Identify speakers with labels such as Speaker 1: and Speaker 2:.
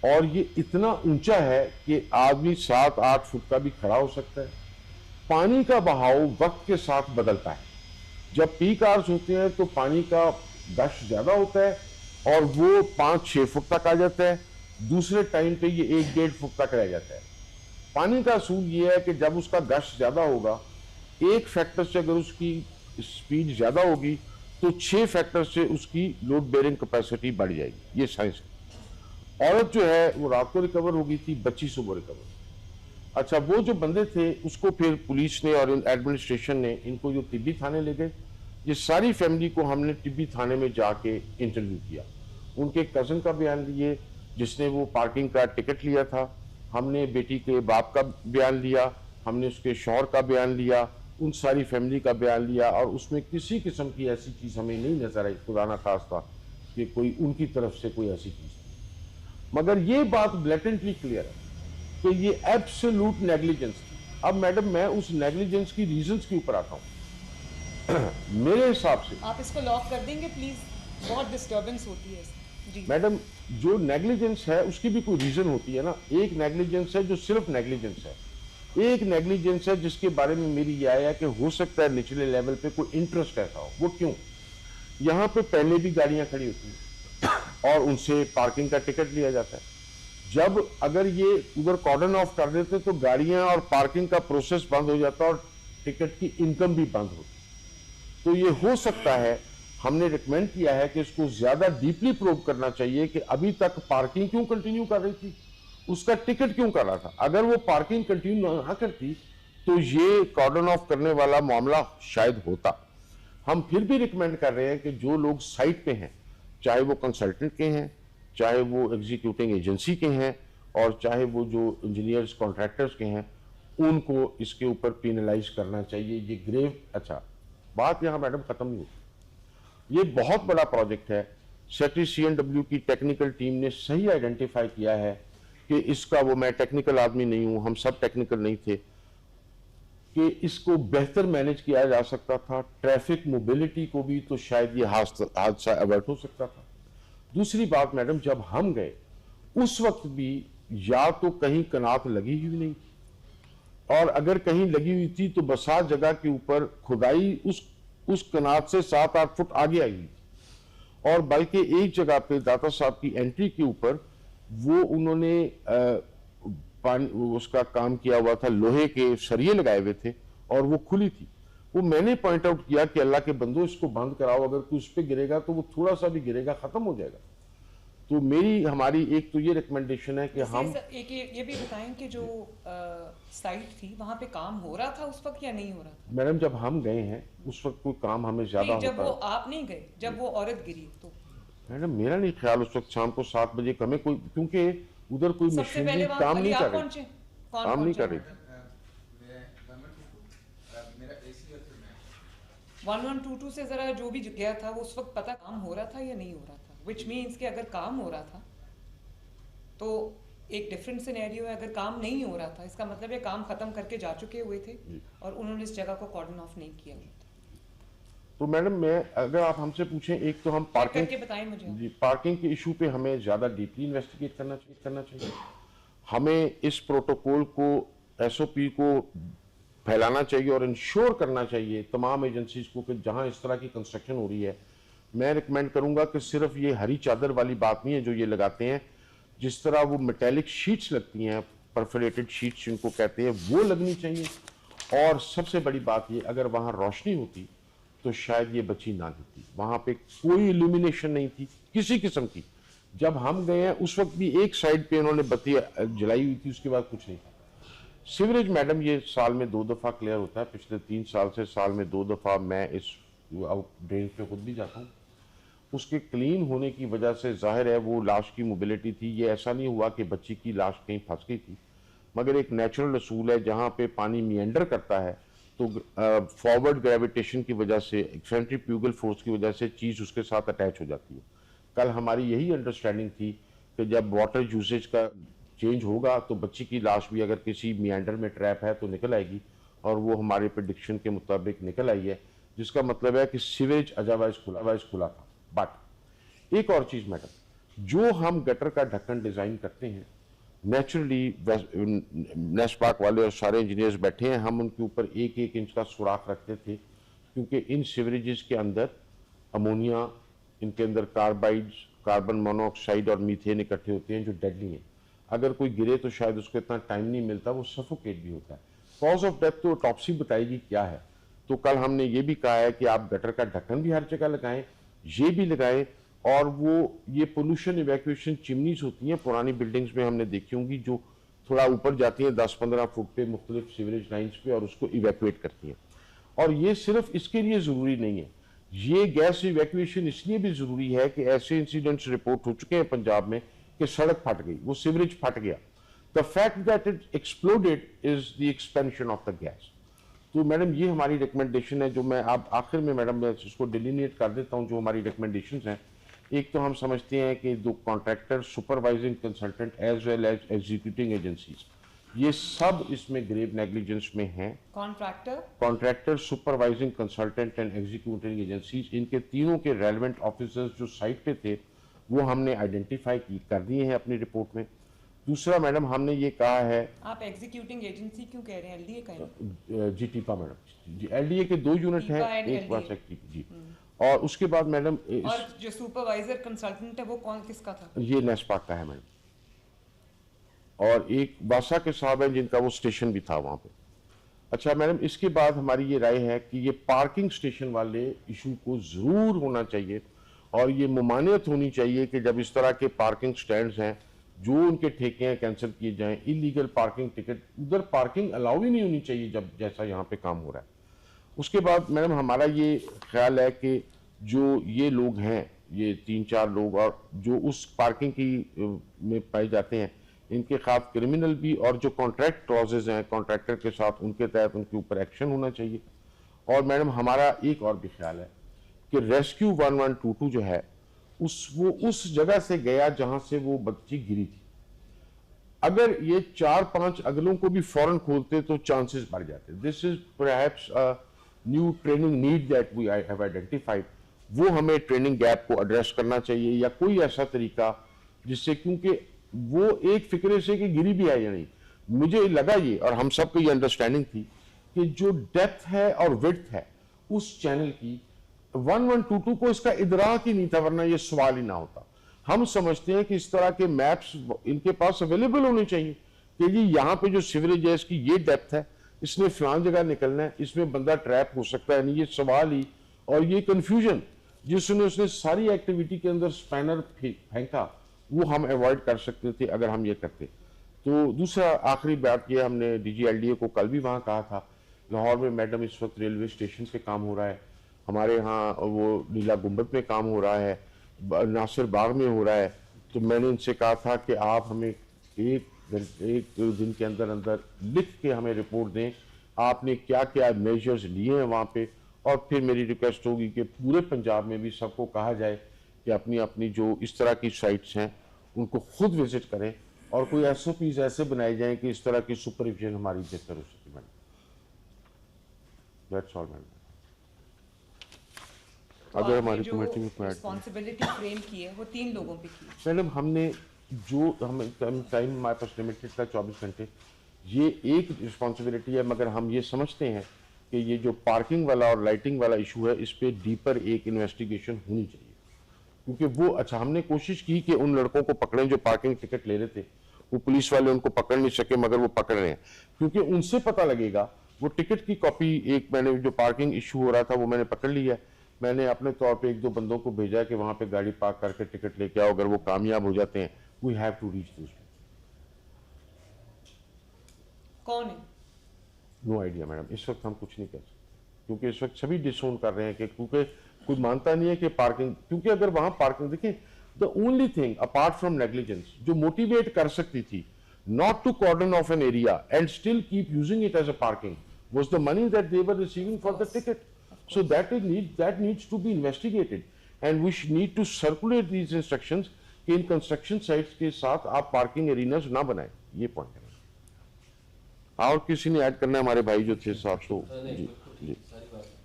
Speaker 1: और ये इतना ऊंचा है कि आदमी 7-8 फुट का भी खड़ा हो सकता है। पानी का बहाव वक्त के साथ बदलता है। जब पीक आवर्स होते हैं तो पानी का गश ज्यादा होता है और वो 5-6 फुट तक आ जाता है। दूसरे टाइम पे ये 1-1.5 फुट तक रह जाता है। पानी का असूल ये है कि जब उसका गश ज्यादा होगा, एक फैक्टर से अगर उसकी स्पीड ज्यादा होगी तो 6 फैक्टर से उसकी लोड बेयरिंग कैपेसिटी बढ़ जाएगी। ये साइंस है। औरत जो है वो रात को रिकवर हो गई थी, बच्ची सुबह रिकवर। अच्छा, वो जो बंदे थे उसको फिर पुलिस ने और एडमिनिस्ट्रेशन ने इनको जो तिब्बी थाने ले गए। ये सारी फैमिली को हमने तिब्बी थाने में जाके इंटरव्यू किया। उनके कजन का बयान लिए जिसने वो पार्किंग का टिकट लिया था, हमने बेटी के बाप का बयान लिया, हमने उसके शौहर का बयान लिया, उन सारी फैमिली का बयान लिया, और उसमें किसी किस्म की ऐसी चीज़ हमें नहीं नजर आई, खुदा ना खास्ता कि कोई उनकी तरफ से कोई ऐसी चीज़ थी। मगर ये बात ब्लैटेंटली क्लियर है कि ये एब्सोल्यूट नेग्लिजेंस थी। अब मैडम मैं उस नेग्लिजेंस की रीजंस के ऊपर आता हूँ। मेरे हिसाब से
Speaker 2: आप इसको लॉक कर देंगे प्लीज, बहुत डिस्टर्बेंस होती है जी।
Speaker 1: मैडम जो नेग्लिजेंस है उसकी भी कोई रीजन होती है ना। एक नेग्लिजेंस है जो सिर्फ नेग्लिजेंस है, एक नेग्लिजेंस है जिसके बारे में मेरी यह आया कि हो सकता है निचले लेवल पे कोई इंटरेस्ट ऐसा हो। वो क्यों? यहाँ पे पहले भी गाड़ियां खड़ी होती हैं और उनसे पार्किंग का टिकट लिया जाता है। जब अगर ये उधर कॉर्डन ऑफ कर देते तो गाड़ियां और पार्किंग का प्रोसेस बंद हो जाता और टिकट की इनकम भी बंद होती। तो ये हो सकता है, हमने रिकमेंड किया है कि इसको ज्यादा डीपली प्रोब करना चाहिए कि अभी तक पार्किंग क्यों कंटिन्यू कर रही थी, उसका टिकट क्यों कर रहा था। अगर वो पार्किंग कंटिन्यू ना करती तो ये कॉर्डन ऑफ करने वाला मामला शायद होता। हम फिर भी रिकमेंड कर रहे हैं कि जो लोग साइट पे हैं, चाहे वो कंसल्टेंट के हैं, चाहे वो एग्जीक्यूटिंग एजेंसी के हैं, और चाहे वो जो इंजीनियर्स कॉन्ट्रैक्टर्स के हैं, उनको इसके ऊपर पेनलाइज करना चाहिए। ये ग्रेव, अच्छा बात यहाँ मैडम खत्म नहीं होती। ये बहुत बड़ा प्रोजेक्ट है। सेक्रेटरी CNW की टेक्निकल टीम ने सही आइडेंटिफाई किया है कि इसका, वो मैं टेक्निकल आदमी नहीं हूं, हम सब टेक्निकल नहीं थे, कि इसको बेहतर मैनेज किया जा सकता था। ट्रैफिक मोबिलिटी को भी तो शायद ये हादसा अवॉइड हो सकता था। दूसरी बात मैडम, जब हम गए उस वक्त भी या तो कहीं कनात लगी हुई नहीं थी, और अगर कहीं लगी हुई थी तो बसा जगह के ऊपर खुदाई उस कनात से 7-8 फुट आगे आई थी। और बल्कि एक जगह पे दाता साहब की एंट्री के ऊपर वो उन्होंने पानी उसका काम किया हुआ था, लोहे के सरिये लगाए हुए थे और वो खुली थी। वो मैंने पॉइंट आउट किया कि अल्लाह के बंदो इसको बंद कराओ, अगर कोई उस पर गिरेगा तो वो थोड़ा सा भी गिरेगा खत्म हो जाएगा। तो हमारी एक तो ये रिकमेंडेशन है कि हम
Speaker 2: एक ये भी बताएं कि जो साइट थी वहां पे काम हो रहा था उस वक्त या नहीं हो रहा था?
Speaker 1: मैडम जब हम गए हैं उस वक्त कोई काम हमें ज्यादा
Speaker 2: नहीं, जब
Speaker 1: होता
Speaker 2: वो आप नहीं गए, जब वो औरत गिरी तो
Speaker 1: मैडम मेरा नहीं ख्याल उस वक्त शाम को 7 बजे हमें कोई, क्योंकि उधर कोई
Speaker 2: सबसे
Speaker 1: मशीनरी
Speaker 2: पहले वहां
Speaker 1: काम नहीं
Speaker 2: आप
Speaker 1: कर रही,
Speaker 2: पहुंचे? कौन
Speaker 1: काम नहीं
Speaker 2: पहुंचा
Speaker 1: कर रही।
Speaker 3: मेरा एसी है, फिर मैं
Speaker 2: 1122 से जरा जो भी गया था वो उस वक्त पता काम हो रहा था या नहीं हो रहा था? विच मीन्स कि अगर काम हो रहा था तो एक डिफरेंट सिनेरियो है, अगर काम नहीं हो रहा था इसका मतलब है काम खत्म करके जा चुके हुए थे और उन्होंने इस जगह को कॉर्डन ऑफ नहीं किया हुआ था।
Speaker 1: तो मैडम मैं, अगर आप हमसे पूछें, एक तो हम पार्किंग
Speaker 2: करके बताएं मुझे।
Speaker 1: जी, पार्किंग के इशू पे हमें ज्यादा डीपली इन्वेस्टिगेट करना चाहिए। हमें इस प्रोटोकॉल को, SOP को फैलाना चाहिए और इंश्योर करना चाहिए तमाम एजेंसीज को कि जहां इस तरह की कंस्ट्रक्शन हो रही है, मैं रिकमेंड करूंगा कि सिर्फ ये हरी चादर वाली बात नहीं है जो ये लगाते हैं, जिस तरह वो मेटेलिक शीट्स लगती हैं, परफोरेटेड शीट्स जिनको कहते हैं, वो लगनी चाहिए। और सबसे बड़ी बात ये, अगर वहां रोशनी होती तो शायद ये बच्ची ना गिरती। वहां पे कोई इल्यूमिनेशन नहीं थी किसी किस्म की। जब हम गए हैं उस वक्त भी एक साइड पे उन्होंने बत्ती जलाई हुई थी, उसके बाद कुछ नहीं था। सीवरेज मैडम ये साल में 2 दफा क्लियर होता है, पिछले 3 साल से साल में 2 दफा मैं इस ड्रेन पे खुद भी जाता हूँ। उसके क्लीन होने की वजह से जाहिर है वो लाश की मोबिलिटी थी। ये ऐसा नहीं हुआ कि बच्ची की लाश कहीं फंस गई थी, मगर एक नेचुरल असूल है, जहाँ पे पानी मिएंडर करता है तो फॉरवर्ड ग्रेविटेशन की वजह से, सेंट्रीफ्यूगल फोर्स की वजह से चीज़ उसके साथ अटैच हो जाती है। कल हमारी यही अंडरस्टैंडिंग थी कि जब वाटर यूसेज का चेंज होगा तो बच्ची की लाश भी अगर किसी मिएंडर में ट्रैप है तो निकल आएगी, और वो हमारे प्रेडिक्शन के मुताबिक निकल आई है, जिसका मतलब है कि सीवेज अजावाइज खुला था। बट एक और चीज़ मैडम, जो हम गटर का ढक्कन डिजाइन करते हैं, नेचुरली नेस्पाक वाले और सारे इंजीनियर्स बैठे हैं, हम उनके ऊपर 1-1 इंच का सुराख रखते थे, क्योंकि इन सीवरेजेस के अंदर अमोनिया, इनके अंदर कार्बाइड्स, कार्बन मोनोऑक्साइड और मीथेन इकट्ठे होते हैं जो डेडली हैं। अगर कोई गिरे तो शायद उसको इतना टाइम नहीं मिलता, वो सफोकेट भी होता है। कॉज ऑफ डेथ तो ऑटोप्सी बताएगी क्या है। तो कल हमने ये भी कहा है कि आप गटर का ढक्कन भी हर जगह लगाएं, ये भी लगाएं, और वो ये पोल्यूशन इवैक्यूएशन चिमनीज होती हैं पुरानी बिल्डिंग्स में हमने देखी होंगी, जो थोड़ा ऊपर जाती हैं 10-15 फुट पे मुख्तलिफ सीवरेज लाइन्स पे और उसको इवैक्यूएट करती हैं। और ये सिर्फ इसके लिए ज़रूरी नहीं है, ये गैस इवैक्यूएशन इसलिए भी ज़रूरी है कि ऐसे इंसिडेंट्स रिपोर्ट हो चुके हैं पंजाब में कि सड़क फट गई, वो सीवरेज फट गया। The fact that it exploded is the expansion of the gas. तो मैडम ये हमारी रिकमेंडेशन है, जो मैं आप आखिर में मैडम मैं इसको डिलीनिएट कर देता हूँ जो हमारी रिकमेंडेशंस हैं। एक तो हम समझते हैं कि दो contractor, supervising consultant as well as executing agencies, ये सब इसमें ग्रेव नेग्लिजेंस में हैं। Contractor, supervising consultant and executing agencies, इनके तीनों के रेलेवेंट ऑफिसर्स जो साइट पे थे वो हमने आइडेंटिफाई कर दिए हैं अपनी रिपोर्ट में। दूसरा मैडम हमने ये कहा है, आप
Speaker 2: एग्जीक्यूटिंग एजेंसी क्यों कह रहे हैं, एलडीए कहें?
Speaker 1: जी टीपा मैडम, जी एलडीए के 2 यूनिट हैं, एक बार जी। और उसके बाद मैडम
Speaker 2: और जो सुपरवाइजर कंसल्टेंट है वो कौन किसका था?
Speaker 1: ये नेस्पाक का है मैडम, और एक बासा के साहब हैं जिनका वो स्टेशन भी था वहां पे। अच्छा मैडम, इसके बाद हमारी ये राय है कि ये पार्किंग स्टेशन वाले इशू को जरूर होना चाहिए, और ये मुमानियत होनी चाहिए कि जब इस तरह के पार्किंग स्टैंड्स हैं जो उनके ठेके हैं कैंसिल किए जाएं। इलीगल पार्किंग टिकट, उधर पार्किंग अलाउ ही नहीं होनी चाहिए जब जैसा यहाँ पे काम हो रहा है। उसके बाद मैडम हमारा ये ख्याल है कि जो ये लोग हैं, ये 3-4 लोग और जो उस पार्किंग की में पाए जाते हैं, इनके खिलाफ क्रिमिनल भी और जो कॉन्ट्रैक्ट क्लॉजेज हैं कॉन्ट्रैक्टर के साथ, उनके तहत उनके ऊपर एक्शन होना चाहिए। और मैडम हमारा एक और भी ख्याल है कि रेस्क्यू 1122 जो है वो उस जगह से गया जहां से वो बच्ची गिरी थी। अगर ये 4-5 अगलों को भी फौरन खोलते तो चांसेस बढ़ जाते। This is perhaps a new training need that we have identified. वो हमें ट्रेनिंग गैप को एड्रेस करना चाहिए, या कोई ऐसा तरीका जिससे, क्योंकि वो एक फिक्रे से कि गिरी भी है या नहीं, मुझे लगा ये और हम सबको ये अंडरस्टैंडिंग थी कि जो डेप्थ है और विड्थ है उस चैनल की 1122 को इसका इदराक ही नहीं था, वरना ये सवाल ही ना होता। हम समझते हैं कि इस तरह के मैप्स इनके पास अवेलेबल होने चाहिए कि जी यहाँ पे जो सीवरेज है इसकी ये डेप्थ है, इसने फलां जगह निकलना है, इसमें बंदा ट्रैप हो सकता है नहीं, ये सवाल ही और ये कंफ्यूजन जिसने उसने सारी एक्टिविटी के अंदर स्पैनर फेंका वो हम अवॉइड कर सकते थे अगर हम ये करते। तो दूसरा आखिरी बात ये, हमने DG-LDA को कल भी वहाँ कहा था, लाहौर में मैडम इस वक्त रेलवे स्टेशन पे काम हो रहा है, हमारे यहाँ वो नीला गुम्बद में काम हो रहा है, नासिर बाग में हो रहा है। तो मैंने इनसे कहा था कि आप हमें एक दिन के अंदर अंदर लिख के हमें रिपोर्ट दें आपने क्या क्या मेजर्स लिए हैं वहाँ पे, और फिर मेरी रिक्वेस्ट होगी कि पूरे पंजाब में भी सबको कहा जाए कि अपनी अपनी जो इस तरह की साइट्स हैं उनको खुद विजिट करें, और कोई SOPs ऐसे बनाए जाएं कि इस तरह की सुपरविजन हमारी बेहतर हो सके। Madam that's all madam. अगर हमारी कमेटी में
Speaker 2: रिस्पांसिबिलिटी फ्रेम की है वो 3 लोगों पे की है
Speaker 1: मैडम, हमने जो हम टाइम हमारे पास लिमिटेड था 24 घंटे, ये एक रिस्पांसिबिलिटी है, मगर हम ये समझते हैं कि ये जो पार्किंग वाला और लाइटिंग वाला इशू है इस पे डीपर एक इन्वेस्टिगेशन होनी चाहिए, क्योंकि वो अच्छा हमने कोशिश की कि उन लड़कों को पकड़ें जो पार्किंग टिकट ले रहे थे, वो पुलिस वाले उनको पकड़ नहीं सके, मगर वो पकड़ रहे हैं, क्योंकि उनसे पता लगेगा वो टिकट की कॉपी, एक मैंने जो पार्किंग इशू हो रहा था वो मैंने पकड़ लिया है, मैंने अपने तौर पे 1-2 बंदों को भेजा कि वहां पे गाड़ी पार्क करके टिकट लेके आओ, अगर वो कामयाब हो जाते हैं we have to reach this.
Speaker 2: कौन है?
Speaker 1: नो आइडिया मैडम, इस वक्त हम कुछ नहीं कर सकते, क्योंकि इस वक्त सभी डिसोन कर रहे हैं कि क्योंकि कोई मानता नहीं है कि पार्किंग, क्योंकि अगर वहां पार्किंग देखें, the only thing apart from negligence जो मोटिवेट कर सकती थी not to cordon off an area and still keep using it as a parking was the money that they were receiving for the ticket. So that needs to be investigated, and we need to circulate these instructions कि in construction sites के साथ आप parking एरिनास ना बनाएं। ये point है। और किसी ने ऐड करना है? हमारे भाई जो थे साथ, तो जी जी।